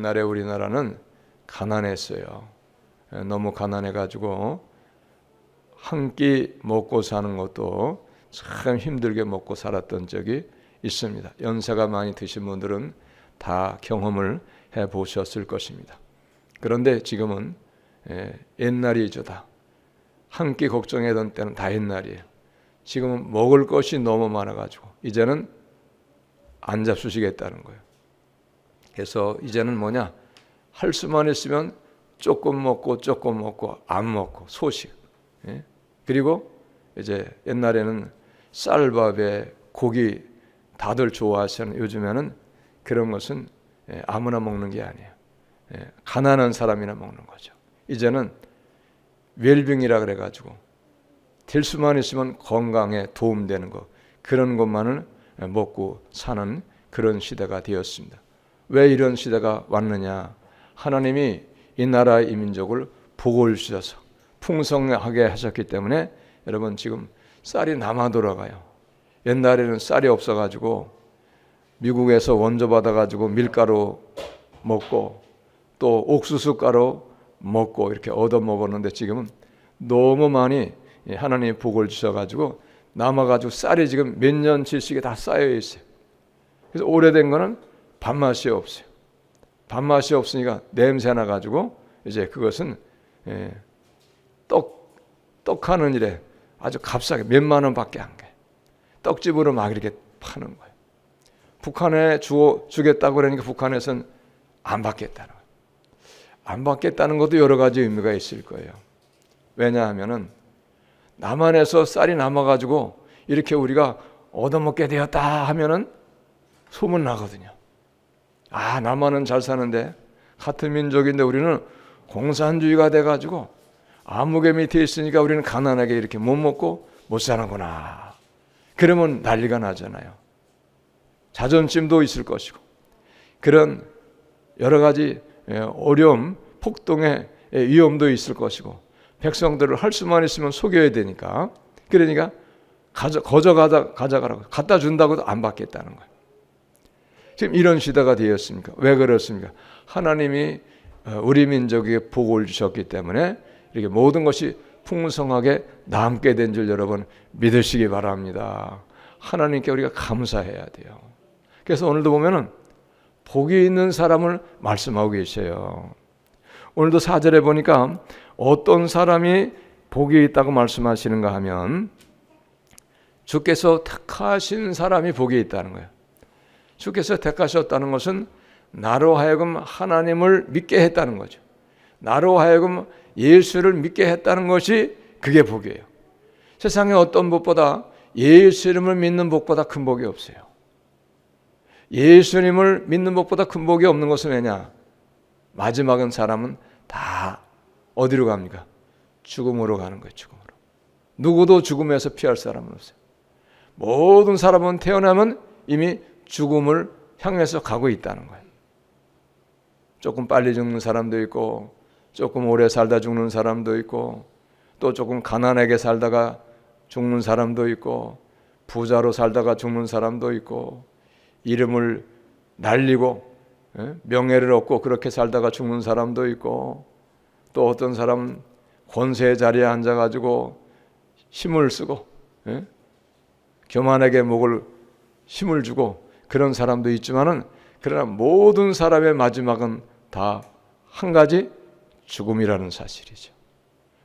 옛날에 우리나라는 가난했어요. 너무 가난해가지고 한 끼 먹고 사는 것도 참 힘들게 먹고 살았던 적이 있습니다. 연세가 많이 드신 분들은 다 경험을 해보셨을 것입니다. 그런데 지금은 옛날이죠. 다 한 끼 걱정하던 때는 다 옛날이에요. 지금은 먹을 것이 너무 많아가지고 이제는 안 잡수시겠다는 거예요. 그래서 이제는 뭐냐, 할 수만 있으면 조금 먹고 안 먹고 소식. 그리고 이제 옛날에는 쌀밥에 고기 다들 좋아하시는, 요즘에는 그런 것은 아무나 먹는 게 아니에요. 가난한 사람이나 먹는 거죠. 이제는 웰빙이라 그래가지고 될 수만 있으면 건강에 도움되는 것, 그런 것만을 먹고 사는 그런 시대가 되었습니다. 왜 이런 시대가 왔느냐? 하나님이 이 나라 이 민족을 복을 주셔서 풍성하게 하셨기 때문에 여러분 지금 쌀이 남아 돌아가요. 옛날에는 쌀이 없어가지고 미국에서 원조 받아가지고 밀가루 먹고 또 옥수수 가루 먹고 이렇게 얻어 먹었는데 지금은 너무 많이 하나님이 복을 주셔가지고 남아가지고 쌀이 지금 몇 년치씩이 다 쌓여 있어요. 그래서 오래된 거는 밥맛이 없어요. 밥맛이 없으니까 냄새 나가지고 이제 그것은 떡하는 일에 아주 값싸게 몇만 원밖에 안 가요. 떡집으로 막 이렇게 파는 거예요. 북한에 주겠다고 그러니까 북한에서는 안 받겠다는 거예요. 안 받겠다는 것도 여러 가지 의미가 있을 거예요. 왜냐하면은 남한에서 쌀이 남아가지고 이렇게 우리가 얻어먹게 되었다 하면은 소문 나거든요. 아, 남한은 잘 사는데 같은 민족인데 우리는 공산주의가 돼가지고 암흑의 밑에 있으니까 우리는 가난하게 이렇게 못 먹고 못 사는구나. 그러면 난리가 나잖아요. 자존심도 있을 것이고 그런 여러 가지 어려움, 폭동의 위험도 있을 것이고 백성들을 할 수만 있으면 속여야 되니까 그러니까 가져가라고 갖다 준다고도 안 받겠다는 거예요. 지금 이런 시대가 되었습니까? 왜 그렇습니까? 하나님이 우리 민족에게 복을 주셨기 때문에 이렇게 모든 것이 풍성하게 남게 된 줄 여러분 믿으시기 바랍니다. 하나님께 우리가 감사해야 돼요. 그래서 오늘도 보면은 복이 있는 사람을 말씀하고 계셔요. 오늘도 4절에 보니까 어떤 사람이 복이 있다고 말씀하시는가 하면 주께서 택하신 사람이 복이 있다는 거예요. 주께서 택하셨다는 것은 나로 하여금 하나님을 믿게 했다는 거죠. 나로 하여금 예수를 믿게 했다는 것이 그게 복이에요. 세상에 어떤 복보다 예수 이름을 믿는 복보다 큰 복이 없어요. 예수님을 믿는 복보다 큰 복이 없는 것은 왜냐? 마지막은 사람은 다 어디로 갑니까? 죽음으로 가는 거예요. 죽음으로. 누구도 죽음에서 피할 사람은 없어요. 모든 사람은 태어나면 이미 죽음을 향해서 가고 있다는 거예요. 조금 빨리 죽는 사람도 있고 조금 오래 살다 죽는 사람도 있고 또 조금 가난하게 살다가 죽는 사람도 있고 부자로 살다가 죽는 사람도 있고 이름을 날리고 명예를 얻고 그렇게 살다가 죽는 사람도 있고 또 어떤 사람은 권세 자리에 앉아가지고 힘을 쓰고 교만하게 목을 힘을 주고 그런 사람도 있지만은 그러나 모든 사람의 마지막은 다 한 가지 죽음이라는 사실이죠.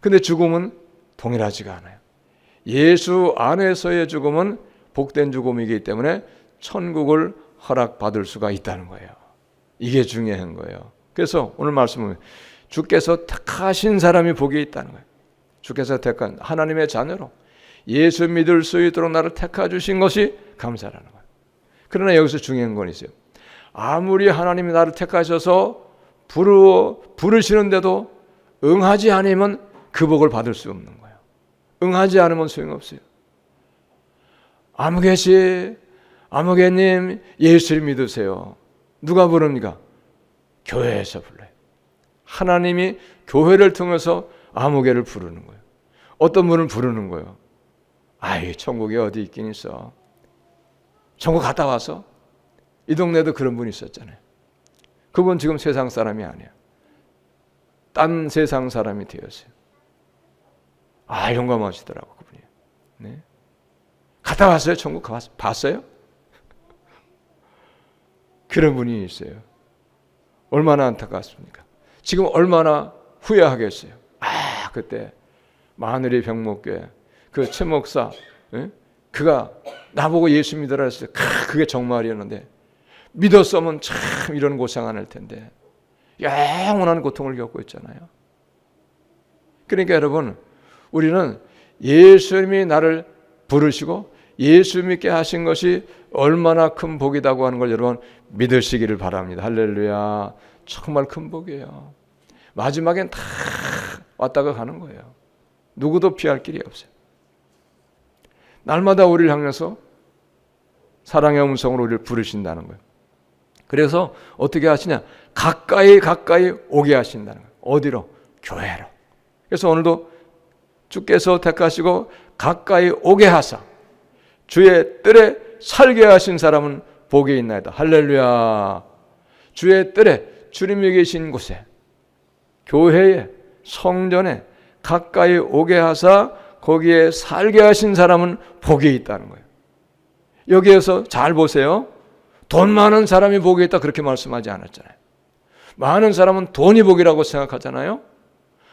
근데 죽음은 동일하지가 않아요. 예수 안에서의 죽음은 복된 죽음이기 때문에 천국을 허락받을 수가 있다는 거예요. 이게 중요한 거예요. 그래서 오늘 말씀은 주께서 택하신 사람이 복이 있다는 거예요. 주께서 택한 하나님의 자녀로 예수 믿을 수 있도록 나를 택하 주신 것이 감사라는 거예요. 그러나 여기서 중요한 건 있어요. 아무리 하나님이 나를 택하셔서 부르시는데도 응하지 않으면 그 복을 받을 수 없는 거예요. 응하지 않으면 소용없어요. 아무개씨, 아무개님 예수를 믿으세요. 누가 부릅니까? 교회에서 불러요. 하나님이 교회를 통해서 아무개를 부르는 거예요. 어떤 분을 부르는 거예요. 아이, 천국이 어디 있긴 있어. 천국 갔다 와서 이 동네도 그런 분이 있었잖아요. 그분 지금 세상 사람이 아니에요. 딴 세상 사람이 되었어요. 용감하시더라고 그분이. 네. 갔다 왔어요? 천국 봤어요? 그런 분이 있어요. 얼마나 안타깝습니까? 지금 얼마나 후회하겠어요. 그때 마늘의 병목교회 그 최 목사, 그가 나보고 예수 믿으라 했어요. 그게 정말이었는데 믿었으면 참 이런 고생 안 할 텐데 영원한 고통을 겪고 있잖아요. 그러니까 여러분, 우리는 예수님이 나를 부르시고 예수 믿게 하신 것이 얼마나 큰 복이라고 하는 걸 여러분 믿으시기를 바랍니다. 할렐루야. 정말 큰 복이에요. 마지막엔 다 왔다가 가는 거예요. 누구도 피할 길이 없어요. 날마다 우리를 향해서 사랑의 음성으로 우리를 부르신다는 거예요. 그래서 어떻게 하시냐? 가까이 오게 하신다는 거예요. 어디로? 교회로. 그래서 오늘도 주께서 택하시고 가까이 오게 하사 주의 뜰에 살게 하신 사람은 복이 있나이다. 할렐루야. 주의 뜰에 주님이 계신 곳에, 교회에, 성전에 가까이 오게 하사 거기에 살게 하신 사람은 복이 있다는 거예요. 여기에서 잘 보세요. 돈 많은 사람이 복이 있다 그렇게 말씀하지 않았잖아요. 많은 사람은 돈이 복이라고 생각하잖아요.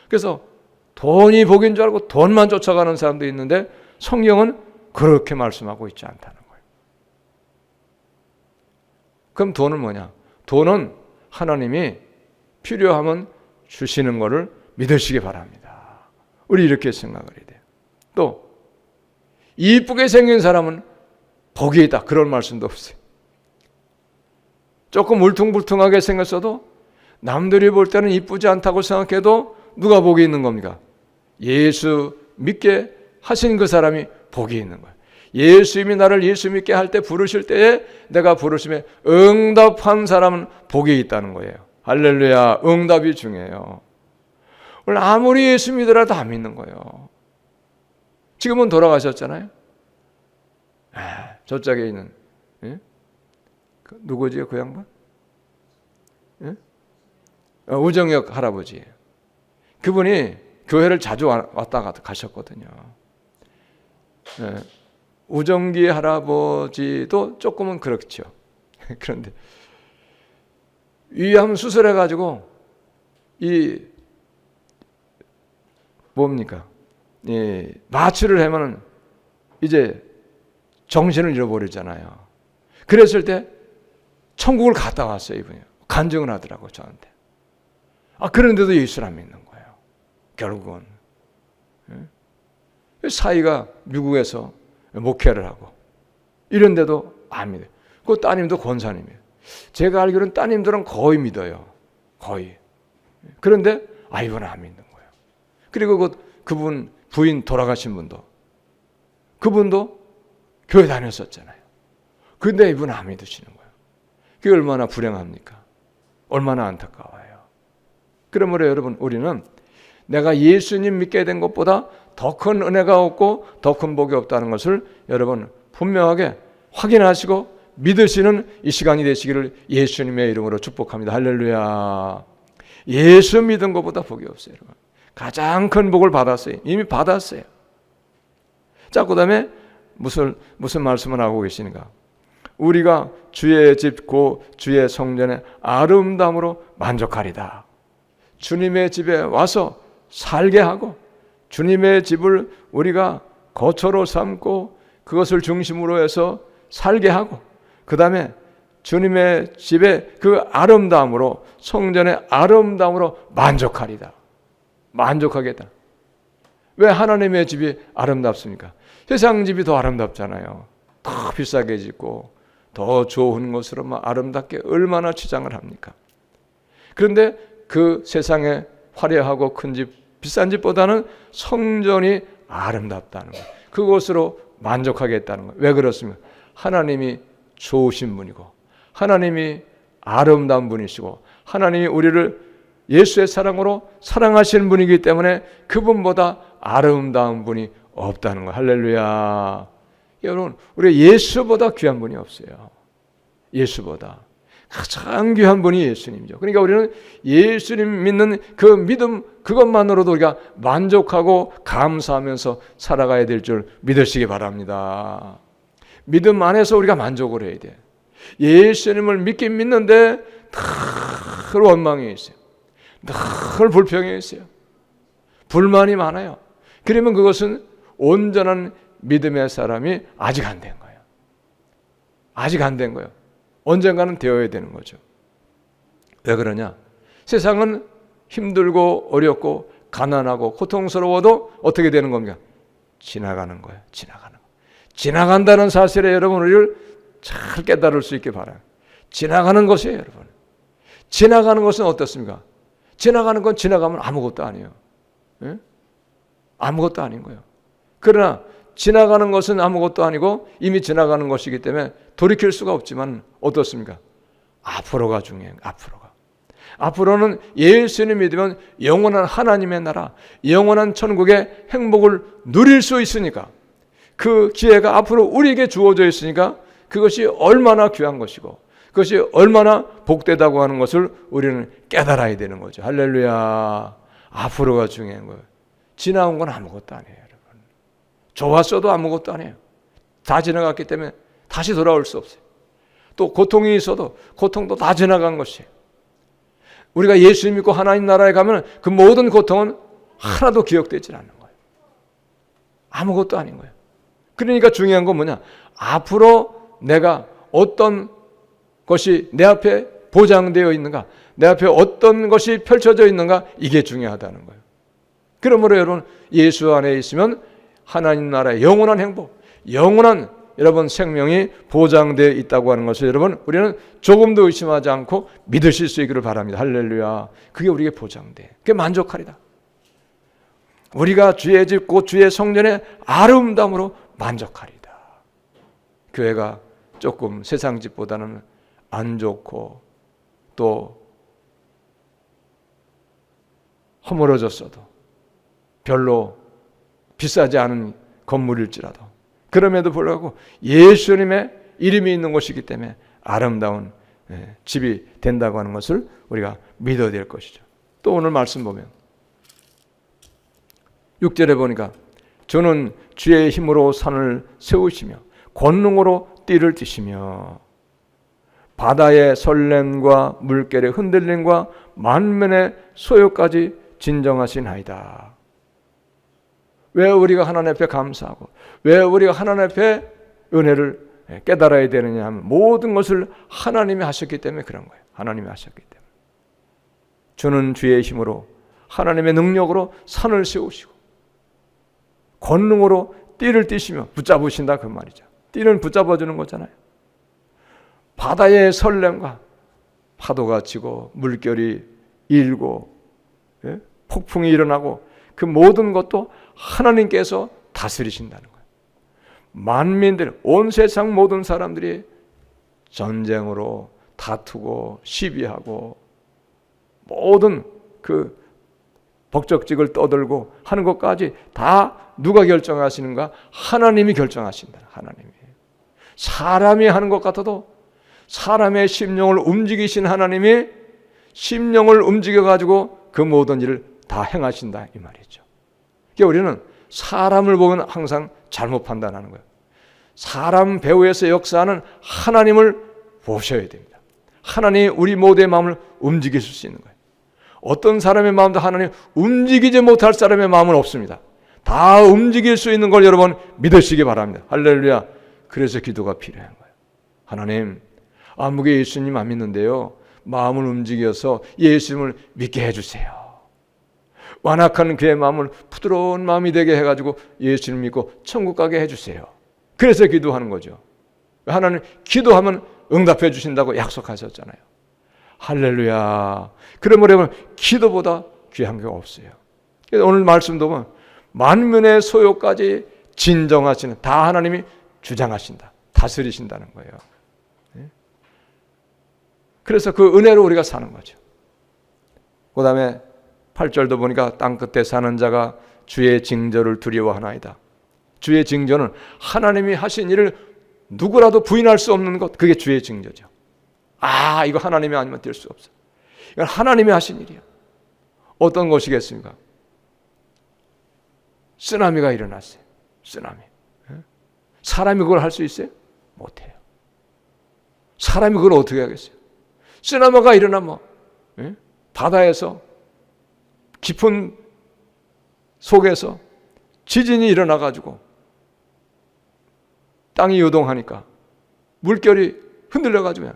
그래서 돈이 복인 줄 알고 돈만 쫓아가는 사람도 있는데 성경은 그렇게 말씀하고 있지 않다는 거예요. 그럼 돈은 뭐냐? 돈은 하나님이 필요하면 주시는 것을 믿으시기 바랍니다. 우리 이렇게 생각을 해야 돼요. 또 이쁘게 생긴 사람은 복이 있다 그런 말씀도 없어요. 조금 울퉁불퉁하게 생겼어도 남들이 볼 때는 이쁘지 않다고 생각해도 누가 복이 있는 겁니까? 예수 믿게 하신 그 사람이 복이 있는 거예요. 예수님이 나를 예수 믿게 할 때 부르실 때에 내가 부르심에 응답한 사람은 복이 있다는 거예요. 할렐루야. 응답이 중요해요. 오늘 아무리 예수 믿으라도 안 믿는 거예요. 지금은 돌아가셨잖아요. 저쪽에 있는 누구지요? 그 양반? 우정혁 할아버지. 그분이 교회를 자주 왔다 가셨거든요. 우정기 할아버지도 조금은 그렇죠. 그런데 위암 수술해가지고 뭡니까? 마취를 하면은 이제 정신을 잃어버리잖아요. 그랬을 때 천국을 갔다 왔어요, 이분이. 간증을 하더라고요, 저한테. 그런데도 예수를 안 믿는 거예요. 결국은. 사이가 미국에서 목회를 하고 이런데도 안 믿어요. 그 따님도 권사님이에요. 제가 알기로는 따님들은 거의 믿어요. 거의. 그런데 이분은 안 믿는 거예요. 그리고 그분 부인 돌아가신 분도 그분도 교회 다녔었잖아요. 근데 이분은 안 믿으시는 거예요. 그게 얼마나 불행합니까? 얼마나 안타까워요. 그러므로 여러분, 우리는 내가 예수님 믿게 된 것보다 더 큰 은혜가 없고 더 큰 복이 없다는 것을 여러분 분명하게 확인하시고 믿으시는 이 시간이 되시기를 예수님의 이름으로 축복합니다. 할렐루야. 예수 믿은 것보다 복이 없어요. 여러분. 가장 큰 복을 받았어요. 이미 받았어요. 자, 그 다음에 무슨 말씀을 하고 계시는가? 우리가 주의 집 곧 주의 성전의 아름다움으로 만족하리다. 주님의 집에 와서 살게 하고 주님의 집을 우리가 거처로 삼고 그것을 중심으로 해서 살게 하고 그 다음에 주님의 집에 그 아름다움으로 성전의 아름다움으로 만족하리다. 만족하겠다. 왜 하나님의 집이 아름답습니까? 세상 집이 더 아름답잖아요. 더 비싸게 짓고 더 좋은 것으로 아름답게 얼마나 치장을 합니까? 그런데 그 세상에 화려하고 큰 집, 비싼 집보다는 성전이 아름답다는 거예요. 그것으로 만족하겠다는 거예요. 왜 그렇습니까? 하나님이 좋으신 분이고 하나님이 아름다운 분이시고 하나님이 우리를 예수의 사랑으로 사랑하시는 분이기 때문에 그분보다 아름다운 분이 없다는 거예요. 할렐루야. 여러분, 우리 예수보다 귀한 분이 없어요. 예수보다. 가장 귀한 분이 예수님이죠. 그러니까 우리는 예수님 믿는 그 믿음 그것만으로도 우리가 만족하고 감사하면서 살아가야 될 줄 믿으시기 바랍니다. 믿음 안에서 우리가 만족을 해야 돼. 예수님을 믿긴 믿는데 늘 원망이 있어요. 늘 불평이 있어요. 불만이 많아요. 그러면 그것은 온전한 믿음의 사람이 아직 안 된 거예요. 아직 안 된 거예요. 언젠가는 되어야 되는 거죠. 왜 그러냐? 세상은 힘들고 어렵고 가난하고 고통스러워도 어떻게 되는 겁니까? 지나가는 거예요. 지나가는 거. 지나간다는 사실에 여러분 우리를 잘 깨달을 수 있게 바라요. 지나가는 것이에요, 여러분. 지나가는 것은 어떻습니까? 지나가는 건 지나가면 아무것도 아니에요. 예? 아무것도 아닌 거예요. 그러나 지나가는 것은 아무것도 아니고 이미 지나가는 것이기 때문에 돌이킬 수가 없지만 어떻습니까? 앞으로가 중요해요. 앞으로는 예수님 믿으면 영원한 하나님의 나라, 영원한 천국의 행복을 누릴 수 있으니까 그 기회가 앞으로 우리에게 주어져 있으니까 그것이 얼마나 귀한 것이고 그것이 얼마나 복되다고 하는 것을 우리는 깨달아야 되는 거죠. 할렐루야. 앞으로가 중요한 거예요. 지나온 건 아무것도 아니에요, 여러분. 좋았어도 아무것도 아니에요. 다 지나갔기 때문에 다시 돌아올 수 없어요. 또 고통이 있어도 고통도 다 지나간 것이에요. 우리가 예수 믿고 하나님 나라에 가면 그 모든 고통은 하나도 기억되지 않는 거예요. 아무것도 아닌 거예요. 그러니까 중요한 건 뭐냐? 앞으로 내가 어떤 것이 내 앞에 보장되어 있는가? 내 앞에 어떤 것이 펼쳐져 있는가? 이게 중요하다는 거예요. 그러므로 여러분 예수 안에 있으면 하나님 나라의 영원한 행복, 영원한 여러분 생명이 보장되어 있다고 하는 것을 여러분 우리는 조금도 의심하지 않고 믿으실 수 있기를 바랍니다. 할렐루야. 그게 우리에게 보장돼. 그게 만족하리다. 우리가 주의 집 곧 주의 성전의 아름다움으로 만족하리다. 교회가 조금 세상 집보다는 안 좋고 또 허물어졌어도 별로 비싸지 않은 건물일지라도 그럼에도 불구하고 예수님의 이름이 있는 곳이기 때문에 아름다운 집이 된다고 하는 것을 우리가 믿어야 될 것이죠. 또 오늘 말씀 보면 6절에 보니까 저는 주의 힘으로 산을 세우시며 권능으로 띠를 띠시며 바다의 설렘과 물결의 흔들림과 만면의 소요까지 진정하시나이다. 왜 우리가 하나님 앞에 감사하고 왜 우리가 하나님 앞에 은혜를 깨달아야 되느냐 하면 모든 것을 하나님이 하셨기 때문에 그런 거예요. 하나님이 하셨기 때문에. 주는 주의 힘으로 하나님의 능력으로 산을 세우시고 권능으로 띠를 띠시며 붙잡으신다 그 말이죠. 띠는 붙잡아주는 거잖아요. 바다의 설렘과 파도가 치고 물결이 일고 폭풍이 일어나고 그 모든 것도 하나님께서 다스리신다는 거예요. 만민들, 온 세상 모든 사람들이 전쟁으로 다투고 시비하고 모든 그 법적직을 떠들고 하는 것까지 다 누가 결정하시는가? 하나님이 결정하신다. 하나님이. 사람이 하는 것 같아도 사람의 심령을 움직이신 하나님이 심령을 움직여가지고 그 모든 일을 다 행하신다 이 말이죠. 그러니까 우리는 사람을 보면 항상 잘못 판단하는 거예요. 사람 배후에서 역사하는 하나님을 보셔야 됩니다. 하나님이 우리 모두의 마음을 움직이실 수 있는 거예요. 어떤 사람의 마음도 하나님 움직이지 못할 사람의 마음은 없습니다. 다 움직일 수 있는 걸 여러분 믿으시기 바랍니다. 할렐루야. 그래서 기도가 필요한 거예요. 하나님, 아무개 예수님 안 믿는데요. 마음을 움직여서 예수님을 믿게 해주세요. 완악한 그의 마음을 부드러운 마음이 되게 해가지고 예수님 믿고 천국 가게 해주세요. 그래서 기도하는 거죠. 하나님 기도하면 응답해 주신다고 약속하셨잖아요. 할렐루야. 그러므로 여러분 기도보다 귀한 게 없어요. 그래서 오늘 말씀도 보면 만민의 소요까지 진정하시는 다 하나님이 주장하신다. 다스리신다는 거예요. 그래서 그 은혜로 우리가 사는 거죠. 그 다음에 8절도 보니까 땅끝에 사는 자가 주의 징조를 두려워하나이다. 주의 징조는 하나님이 하신 일을 누구라도 부인할 수 없는 것, 그게 주의 징조죠. 이거 하나님이 아니면 될 수 없어. 이건 하나님이 하신 일이야. 어떤 것이겠습니까? 쓰나미가 일어났어요. 쓰나미. 사람이 그걸 할 수 있어요? 못해요. 사람이 그걸 어떻게 하겠어요? 쓰나미가 일어나면 바다에서 깊은 속에서 지진이 일어나가지고 땅이 요동하니까 물결이 흔들려가지고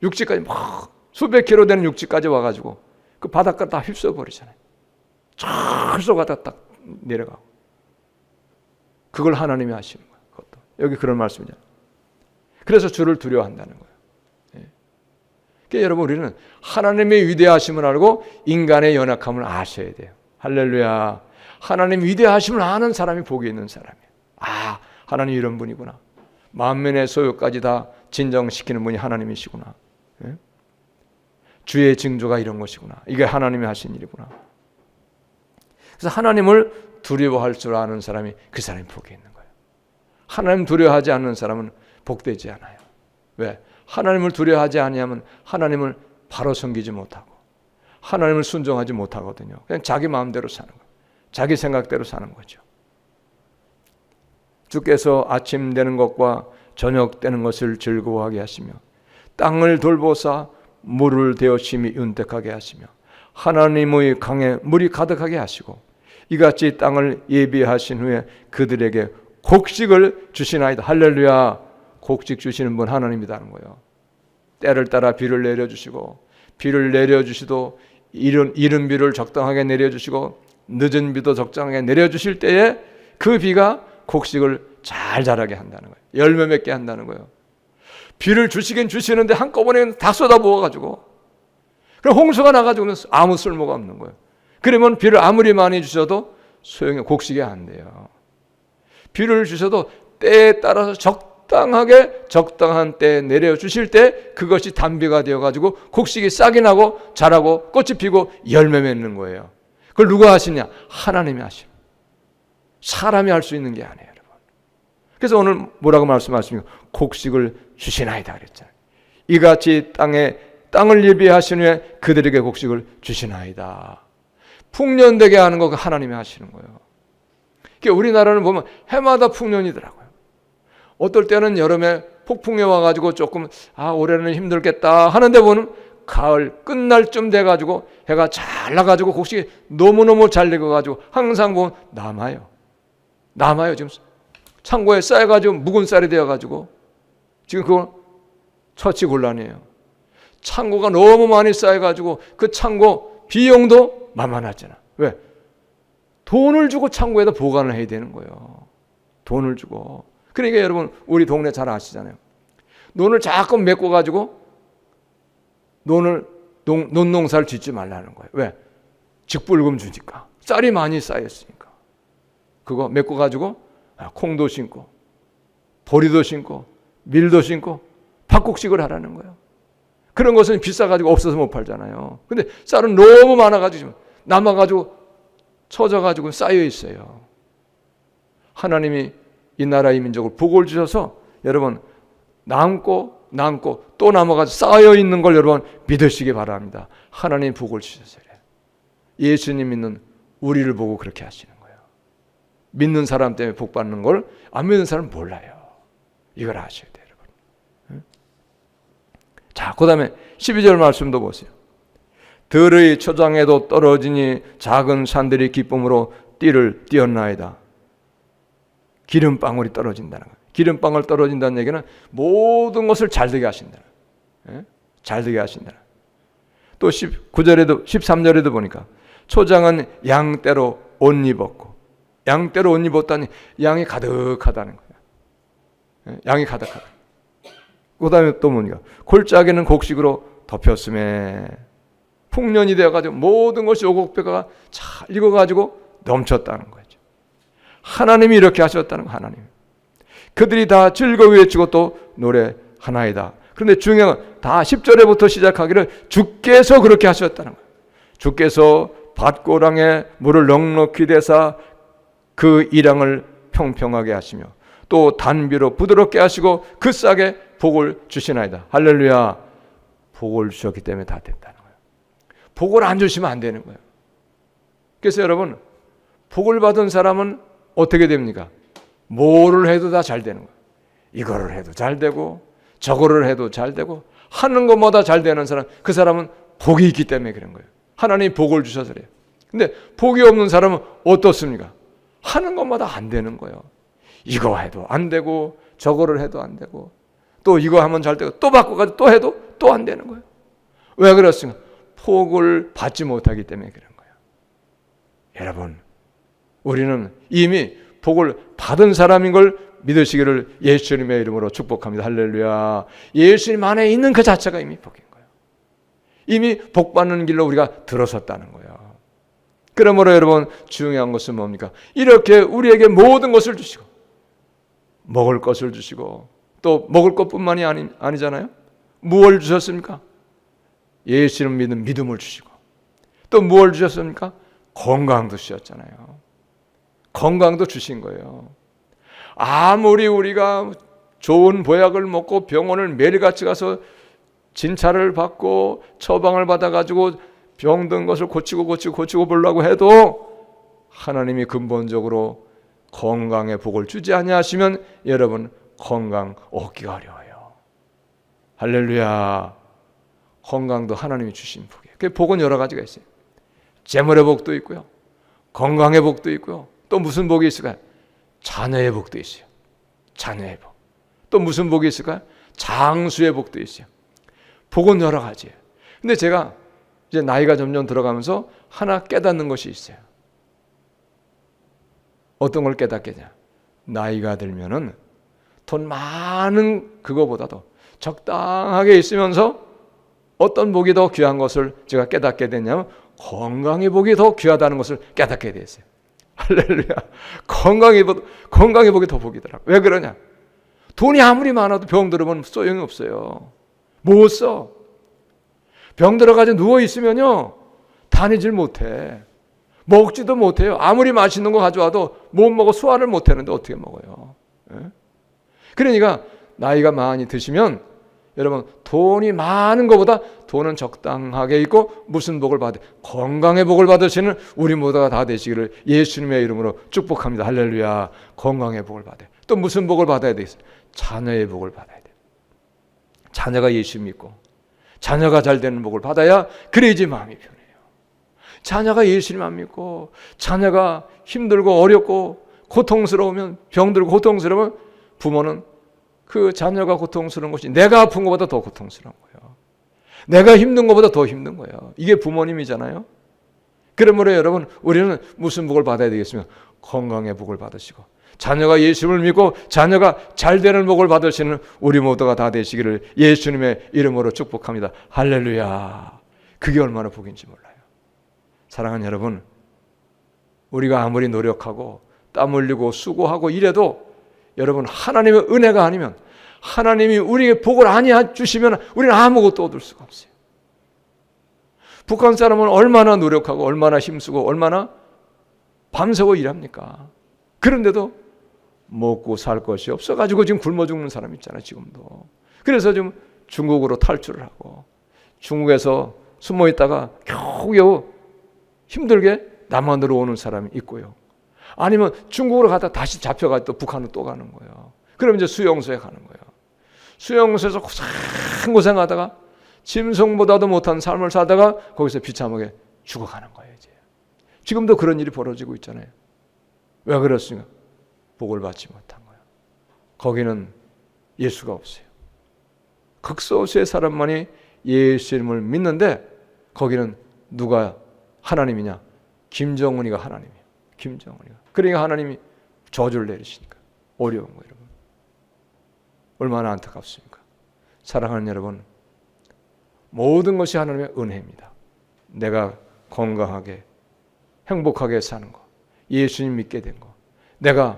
육지까지 막 수백 킬로 되는 육지까지 와가지고 그 바닷가 다 휩쓸어버리잖아요. 쫙 쏘가다 딱 내려가고. 그걸 하나님이 하시는 거예요. 그것도. 여기 그런 말씀이잖아요. 그래서 주를 두려워한다는 거예요. 그러니까 여러분, 우리는 하나님의 위대하심을 알고 인간의 연약함을 아셔야 돼요. 할렐루야. 하나님 위대하심을 아는 사람이 복이 있는 사람이에요. 하나님 이런 분이구나. 만민의 소유까지 다 진정시키는 분이 하나님이시구나. 주의 징조가 이런 것이구나. 이게 하나님이 하신 일이구나. 그래서 하나님을 두려워할 줄 아는 사람이 그 사람이 복이 있는 거예요. 하나님 두려워하지 않는 사람은 복되지 않아요. 왜? 하나님을 두려워하지 아니하면 하나님을 바로 섬기지 못하고 하나님을 순종하지 못하거든요. 그냥 자기 마음대로 사는 거예요. 자기 생각대로 사는 거죠. 주께서 아침 되는 것과 저녁 되는 것을 즐거워하게 하시며 땅을 돌보사 물을 되어 심히 윤택하게 하시며 하나님의 강에 물이 가득하게 하시고 이같이 땅을 예비하신 후에 그들에게 곡식을 주시나이다. 할렐루야. 곡식 주시는 분 하나님이라는 거예요. 때를 따라 비를 내려주시고 비를 내려주시도 이른 비를 적당하게 내려주시고 늦은 비도 적당하게 내려주실 때에 그 비가 곡식을 잘 자라게 한다는 거예요. 열매 맺게 한다는 거예요. 비를 주시긴 주시는데 한꺼번에 다 쏟아부어가지고 그럼 홍수가 나가지고 아무 쓸모가 없는 거예요. 그러면 비를 아무리 많이 주셔도 소용이 곡식이 안 돼요. 비를 주셔도 때에 따라서 적당하게 적당한 때에 내려주실 때 그것이 단비가 되어가지고 곡식이 싹이 나고 자라고 꽃이 피고 열매 맺는 거예요. 그걸 누가 하시냐? 하나님이 하시고 사람이 할 수 있는 게 아니에요, 여러분. 그래서 오늘 뭐라고 말씀하십니까? 곡식을 주시나이다 그랬잖아요. 이같이 땅을 예비하신 후에 그들에게 곡식을 주시나이다. 풍년되게 하는 거 하나님이 하시는 거예요. 그러니까 우리나라는 보면 해마다 풍년이더라고요. 어떨 때는 여름에 폭풍이 와가지고 조금 올해는 힘들겠다 하는데 보면 가을 끝날 쯤 돼가지고 해가 잘 나가지고 곡식이 너무너무 잘 익어가지고 항상 보면 남아요. 지금 창고에 쌓여가지고 묵은 쌀이 되어가지고 지금 그거 처치곤란이에요. 창고가 너무 많이 쌓여가지고 그 창고 비용도 만만하잖아. 왜? 돈을 주고 창고에다 보관을 해야 되는 거예요. 돈을 주고. 그러니까 여러분 우리 동네 잘 아시잖아요. 논을 자꾸 메꿔가지고 논농사를 짓지 말라는 거예요. 왜? 직불금 주니까. 쌀이 많이 쌓였으니까. 그거 메꿔가지고 콩도 심고 보리도 심고 밀도 심고 팥국식을 하라는 거예요. 그런 것은 비싸가지고 없어서 못 팔잖아요. 근데 쌀은 너무 많아가지고 남아가지고 처져가지고 쌓여 있어요. 하나님이 이 나라의 민족을 복을 주셔서 여러분 남고 또 남아가지고 쌓여 있는 걸 여러분 믿으시기 바랍니다. 하나님 복을 주셨어요. 예수님 믿는 우리를 보고 그렇게 하시는 거예요. 믿는 사람 때문에 복 받는 걸 안 믿는 사람은 몰라요. 이걸 아셔야 돼요, 여러분. 자, 그 다음에 12절 말씀도 보세요. 들의 초장에도 떨어지니 작은 산들이 기쁨으로 띠를 띄었나이다. 기름방울이 떨어진다는 거예요. 기름방울 떨어진다는 얘기는 모든 것을 잘되게 하신다. 잘되게 하신다. 또 19절에도 13절에도 보니까 초장은 양떼로 옷 입었고, 양떼로 옷 입었다니 양이 가득하다는 거예요. 양이 가득하다. 그 다음에 또 뭡니까? 골짜기는 곡식으로 덮였음에 풍년이 되어가지고 모든 것이 오곡배가 잘 익어가지고 넘쳤다는 거죠. 하나님이 이렇게 하셨다는 거. 하나님. 그들이 다 즐거이 외치고 또 노래하나이다. 그런데 중요한 건 다 10절에부터 시작하기를 주께서 그렇게 하셨다는 거예요. 주께서 밭고랑에 물을 넉넉히 대사 그 이랑을 평평하게 하시며 또 단비로 부드럽게 하시고 그 싹에 복을 주시나이다. 할렐루야. 복을 주셨기 때문에 다 됐다는 거예요. 복을 안 주시면 안 되는 거예요. 그래서 여러분, 복을 받은 사람은 어떻게 됩니까? 뭐를 해도 다 잘 되는 거예요. 이거를 해도 잘 되고 저거를 해도 잘 되고 하는 것마다 잘 되는 사람, 그 사람은 복이 있기 때문에 그런 거예요. 하나님이 복을 주셔서 그래요. 근데 복이 없는 사람은 어떻습니까? 하는 것마다 안 되는 거예요. 이거 해도 안 되고 저거를 해도 안 되고 또 이거 하면 잘 되고 또 바꿔가지고 또 해도 또 안 되는 거예요. 왜 그렇습니까? 복을 받지 못하기 때문에 그런 거예요. 여러분, 우리는 이미 복을 받은 사람인 걸 믿으시기를 예수님의 이름으로 축복합니다. 할렐루야. 예수님 안에 있는 그 자체가 이미 복인 거예요. 이미 복 받는 길로 우리가 들어섰다는 거예요. 그러므로 여러분, 중요한 것은 뭡니까? 이렇게 우리에게 모든 것을 주시고 먹을 것을 주시고 또 먹을 것뿐만이 아니잖아요. 무엇을 주셨습니까? 예수님 믿는 믿음을 주시고 또 무엇을 주셨습니까? 건강도 주셨잖아요. 건강도 주신 거예요. 아무리 우리가 좋은 보약을 먹고 병원을 매일같이 가서 진찰을 받고 처방을 받아가지고 병든 것을 고치고 보려고 해도 하나님이 근본적으로 건강의 복을 주지 아니하시면 여러분 건강 얻기가 어려워요. 할렐루야. 건강도 하나님이 주신 복이에요. 그 복은 여러 가지가 있어요. 재물의 복도 있고요. 건강의 복도 있고요. 또 무슨 복이 있을까요? 자녀의 복도 있어요. 자녀의 복. 또 무슨 복이 있을까요? 장수의 복도 있어요. 복은 여러 가지예요. 근데 제가 이제 나이가 점점 들어가면서 하나 깨닫는 것이 있어요. 어떤 걸 깨닫겠냐? 나이가 들면은 돈 많은 그거보다도 적당하게 있으면서 어떤 복이 더 귀한 것을 제가 깨닫게 됐냐면 건강의 복이 더 귀하다는 것을 깨닫게 됐어요. 할렐루야. 건강의 복이 더 복이더라고요. 왜 그러냐? 돈이 아무리 많아도 병 들으면 소용이 없어요. 못 써. 병 들어가지고 누워있으면요 다니질 못해. 먹지도 못해요. 아무리 맛있는 거 가져와도 못 먹어. 소화를 못하는데 어떻게 먹어요? 그러니까 나이가 많이 드시면 여러분 돈이 많은 것보다 돈은 적당하게 있고 무슨 복을 받아? 건강의 복을 받으시는 우리 모두가 다 되시기를 예수님의 이름으로 축복합니다. 할렐루야. 건강의 복을 받아요. 또 무슨 복을 받아야 되겠어요? 자녀의 복을 받아야 돼요. 자녀가 예수 믿고 자녀가 잘 되는 복을 받아야 그래야지 마음이 편해요. 자녀가 예수님 안 믿고 자녀가 힘들고 어렵고 고통스러우면 병들고 고통스러우면 부모는 그 자녀가 고통스러운 것이 내가 아픈 것보다 더 고통스러운 거예요. 내가 힘든 것보다 더 힘든 거예요. 이게 부모님이잖아요. 그러므로 여러분 우리는 무슨 복을 받아야 되겠으면 건강의 복을 받으시고 자녀가 예수를 믿고 자녀가 잘 되는 복을 받으시는 우리 모두가 다 되시기를 예수님의 이름으로 축복합니다. 할렐루야. 그게 얼마나 복인지 몰라요. 사랑하는 여러분, 우리가 아무리 노력하고 땀 흘리고 수고하고 이래도 여러분 하나님의 은혜가 아니면 하나님이 우리에게 복을 아니 주시면 우리는 아무것도 얻을 수가 없어요. 북한 사람은 얼마나 노력하고 얼마나 힘쓰고 얼마나 밤새고 일합니까? 그런데도 먹고 살 것이 없어가지고 지금 굶어 죽는 사람 있잖아요. 지금도. 그래서 지금 중국으로 탈출을 하고 중국에서 숨어 있다가 겨우겨우 힘들게 남한으로 오는 사람이 있고요. 아니면 중국으로 가다 다시 잡혀가지고 또 북한으로 또 가는 거예요. 그럼 이제 수용소에 가는 거예요. 수용소에서 고생하다가 짐승보다도 못한 삶을 살다가 거기서 비참하게 죽어가는 거예요. 이제. 지금도 그런 일이 벌어지고 있잖아요. 왜 그렇습니까? 복을 받지 못한 거예요. 거기는 예수가 없어요. 극소수의 사람만이 예수님을 믿는데 거기는 누가 하나님이냐? 김정은이가 하나님이에요. 김정은이가. 그러니까 하나님이 저주를 내리시니까 어려운 거예요. 여러분. 얼마나 안타깝습니까? 사랑하는 여러분, 모든 것이 하나님의 은혜입니다. 내가 건강하게 행복하게 사는 거, 예수님 믿게 된 거, 내가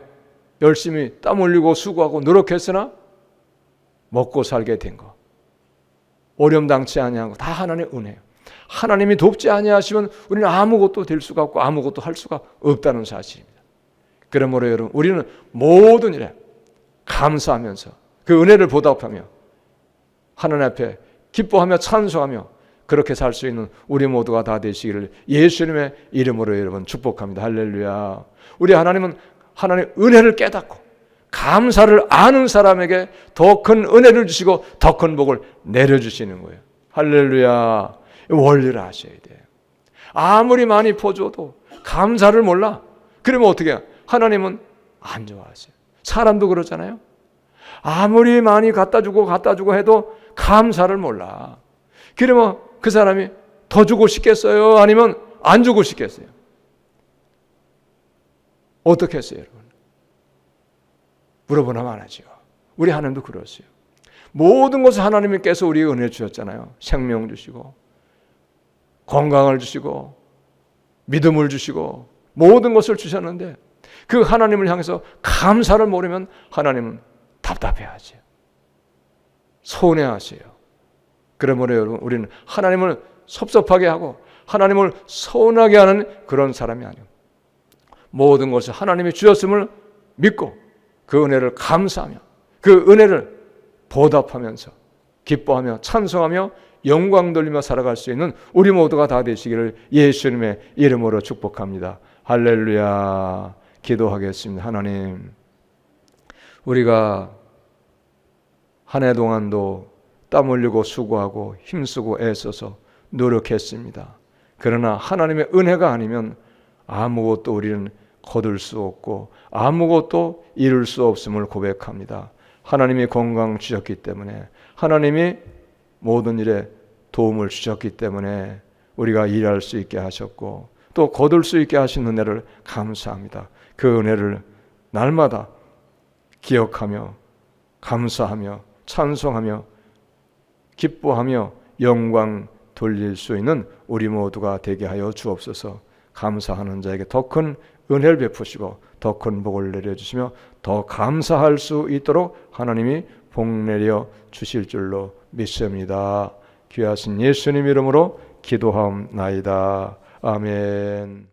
열심히 땀 흘리고 수고하고 노력했으나 먹고 살게 된 거, 어려움당치 아니한 거 다 하나님의 은혜예요. 하나님이 돕지 아니하시면 우리는 아무것도 될 수가 없고 아무것도 할 수가 없다는 사실입니다. 그러므로 여러분, 우리는 모든 일에 감사하면서 그 은혜를 보답하며 하나님 앞에 기뻐하며 찬송하며 그렇게 살 수 있는 우리 모두가 다 되시기를 예수님의 이름으로 여러분 축복합니다. 할렐루야. 우리 하나님은 하나님의 은혜를 깨닫고 감사를 아는 사람에게 더 큰 은혜를 주시고 더 큰 복을 내려주시는 거예요. 할렐루야. 원리를 아셔야 돼요. 아무리 많이 퍼줘도 감사를 몰라. 그러면 어떻게 해요? 하나님은 안 좋아하세요. 사람도 그렇잖아요. 아무리 많이 갖다 주고 해도 감사를 몰라. 그러면 그 사람이 더 주고 싶겠어요? 아니면 안 주고 싶겠어요? 어떻게 했어요, 여러분? 물어보나만 하죠. 우리 하나님도 그러세요. 모든 것을 하나님께서 우리에게 은혜 주셨잖아요. 생명 주시고 건강을 주시고 믿음을 주시고 모든 것을 주셨는데 그 하나님을 향해서 감사를 모르면 하나님은 답답해하세요. 서운해하세요. 그러므로 여러분 우리는 하나님을 섭섭하게 하고 하나님을 서운하게 하는 그런 사람이 아니에요. 모든 것을 하나님이 주셨음을 믿고 그 은혜를 감사하며 그 은혜를 보답하면서 기뻐하며 찬송하며 영광 돌리며 살아갈 수 있는 우리 모두가 다 되시기를 예수님의 이름으로 축복합니다. 할렐루야. 기도하겠습니다. 하나님, 우리가 한 해 동안도 땀 흘리고 수고하고 힘쓰고 애써서 노력했습니다. 그러나 하나님의 은혜가 아니면 아무것도 우리는 거둘 수 없고 아무것도 이룰 수 없음을 고백합니다. 하나님이 건강 주셨기 때문에 하나님이 모든 일에 도움을 주셨기 때문에 우리가 일할 수 있게 하셨고 또 거둘 수 있게 하신 은혜를 감사합니다. 그 은혜를 날마다 기억하며 감사하며 찬송하며 기뻐하며 영광 돌릴 수 있는 우리 모두가 되게 하여 주옵소서. 감사하는 자에게 더 큰 은혜를 베푸시고 더 큰 복을 내려주시며 더 감사할 수 있도록 하나님이 복 내려 주실 줄로 믿습니다. 귀하신 예수님 이름으로 기도하옵나이다. 아멘.